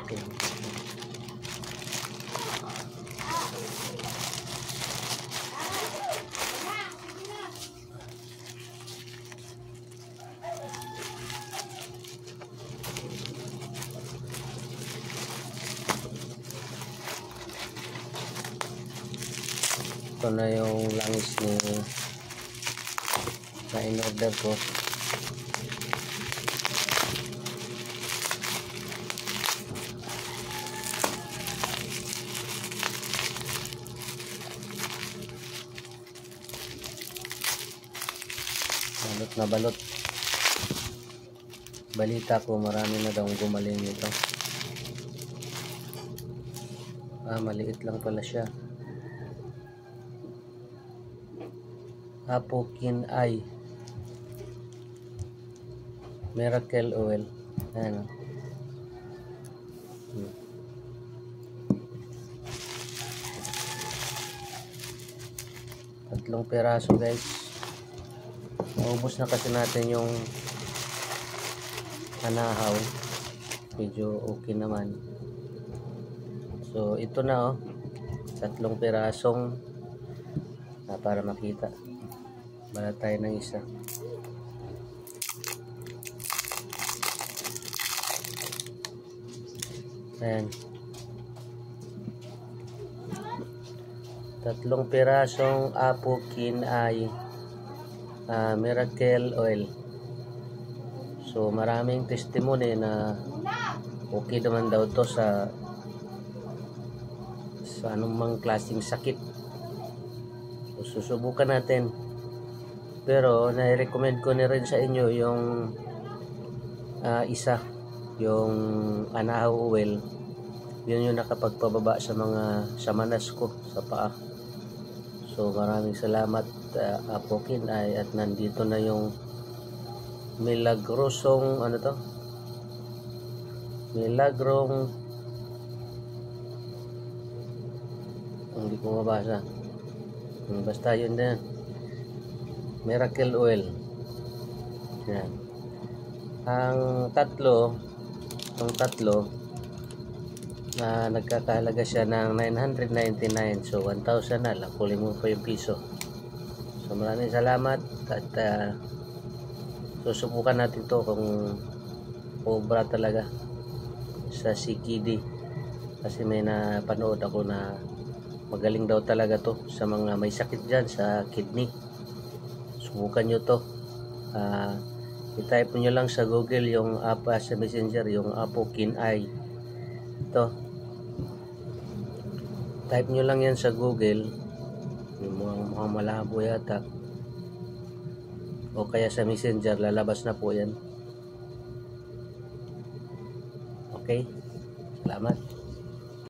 natin. Ito na yung langis na in-order ko. Balot na balot. Balita ko marami na daw gumaling ito. Maliit lang pala siya. Apokin Eye Miracle Oil. Ayan. Tatlong piraso guys. Naubos na kasi natin yung anahaw. Medyo okay naman. So ito na tatlong pirasong para makita. Balat tayo ng isa. Ayan. Tatlong pirasong Apokin Eye Miracle Oil. So maraming testimony na okay naman daw to sa anumang klaseng sakit. So, susubukan natin. Pero nai-recommend ko na rin sa inyo yung isa, yung anahaw oil. Yun yung nakapagpababa sa manas ko sa paa. So maraming salamat Apokin Eye, at nandito na yung milagrosong milagrong, hindi ko mabasa. Basta yun din. Miracle Oil. Yan. Ang tatlo nagkakahalaga siya ng 999. So 1,000 na lang. Kuling mo pa yung piso. So maraming salamat, at susubukan natin to kung obra talaga sa CKD, kasi may napanood ako na magaling daw talaga to sa mga may sakit dyan sa kidney. Subukan nyo to. I-type nyo lang sa Google yung app sa Messenger, yung Apokin Eye. Ito, type nyo lang yan sa Google, yung mukhang malabo yata, o kaya sa Messenger, lalabas na po yan. Okay, salamat.